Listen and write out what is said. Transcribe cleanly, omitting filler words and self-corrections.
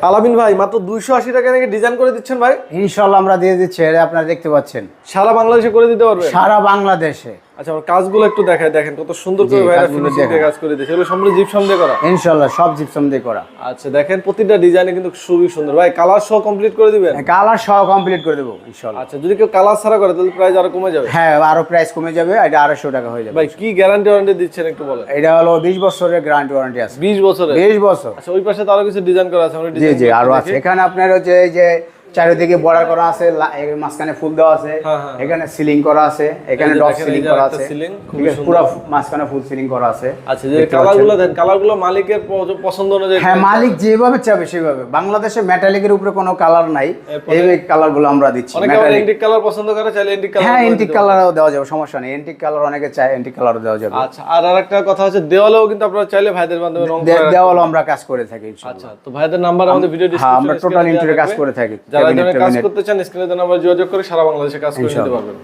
আলামিন ভাই মাত্র 280 টাকা নাকি ডিজাইন করে দিচ্ছেন ভাই? ইনশাআল্লাহ আমরা দিয়ে দিচ্ছি, এটা আপনারা দেখতে পাচ্ছেন। সারা বাংলাদেশে করে দিতে পারবেন? সারা বাংলাদেশে। আচ্ছা, আমার কাজগুলো একটু দেখায়, দেখেন কত সুন্দর করে ভাইরা ফিনিশিং দিয়ে কাজ করে দিয়েছে। এগুলো সম্পূর্ণ জিপসাম দিয়ে করা? ইনশাআল্লাহ সব জিপসাম দিয়ে করা। আচ্ছা, দেখেন প্রতিটা ডিজাইনে কিন্তু খুবই সুন্দর। ভাই কালার সহ কমপ্লিট করে দিবেন? কালার সহ কমপ্লিট করে দেবো ইনশাআল্লাহ। আচ্ছা, যদি কেউ কালার ছাড়া করে তাহলে প্রাইস আরো কমে যাবে? হ্যাঁ, আরো প্রাইস কমে যাবে, এটা 250 টাকা হয়ে যাবে। ভাই কি গ্যারান্টি ওয়ারেন্টি দিচ্ছেন একটু বলেন? এটা হলো 20 বছরের গ্যারান্টি ওয়ারেন্টি আছে। 20 বছরের? 20 বছর। আচ্ছা, ওই পাশে তো আরো কিছু ডিজাইন করা আছে, আমরা জি জি আরো আছে। এখানে আপনার হচ্ছে এই যে চারিদিকে বর্ডার করা আছে, মাঝখানে ফুল দেওয়া আছে, এখানে সিলিং করা আছে, এখানে ডট সিলিং করা আছে, পুরো মাঝখানে ফুল সিলিং করা আছে। আচ্ছা, যে কালারগুলো দেন, কালারগুলো মালিকের পছন্দ অনুযায়ী? হ্যাঁ, মালিক যেভাবে চাবে সেভাবে। বাংলাদেশে মেটালিকের উপরে কোনো কালার নাই, এই কালারগুলো আমরা দিচ্ছি। অনেকে এন্টিক কালার পছন্দ করে, চাইলে এন্টিক কালার? হ্যাঁ, এন্টিক কালারও দেওয়া যাবে, সমস্যা নেই। এন্টিক কালার অনেকে চায়, এন্টিক কালারও দেওয়া যাবে। আচ্ছা, আর আরেকটা কথা হচ্ছে দেওয়ালেও কিন্তু আপনারা চাইলে ভাইদের মাধ্যমে রং করে দেওয়ালও আমরা কাজ করে থাকি ইনশাআল্লাহ। আচ্ছা, তো ভাইদের নাম্বার আমাদের ভিডিও হ্যাঁ, ডেসক্রিপশনে আমরা টোটাল ইন্টেরিয়র কাজ করে থাকি। যারা কাজ করতে চান স্ক্রিনে দেওয়া নাম্বার যোগাযোগ করে সারা বাংলাদেশে কাজ করে নিতে পারবেন।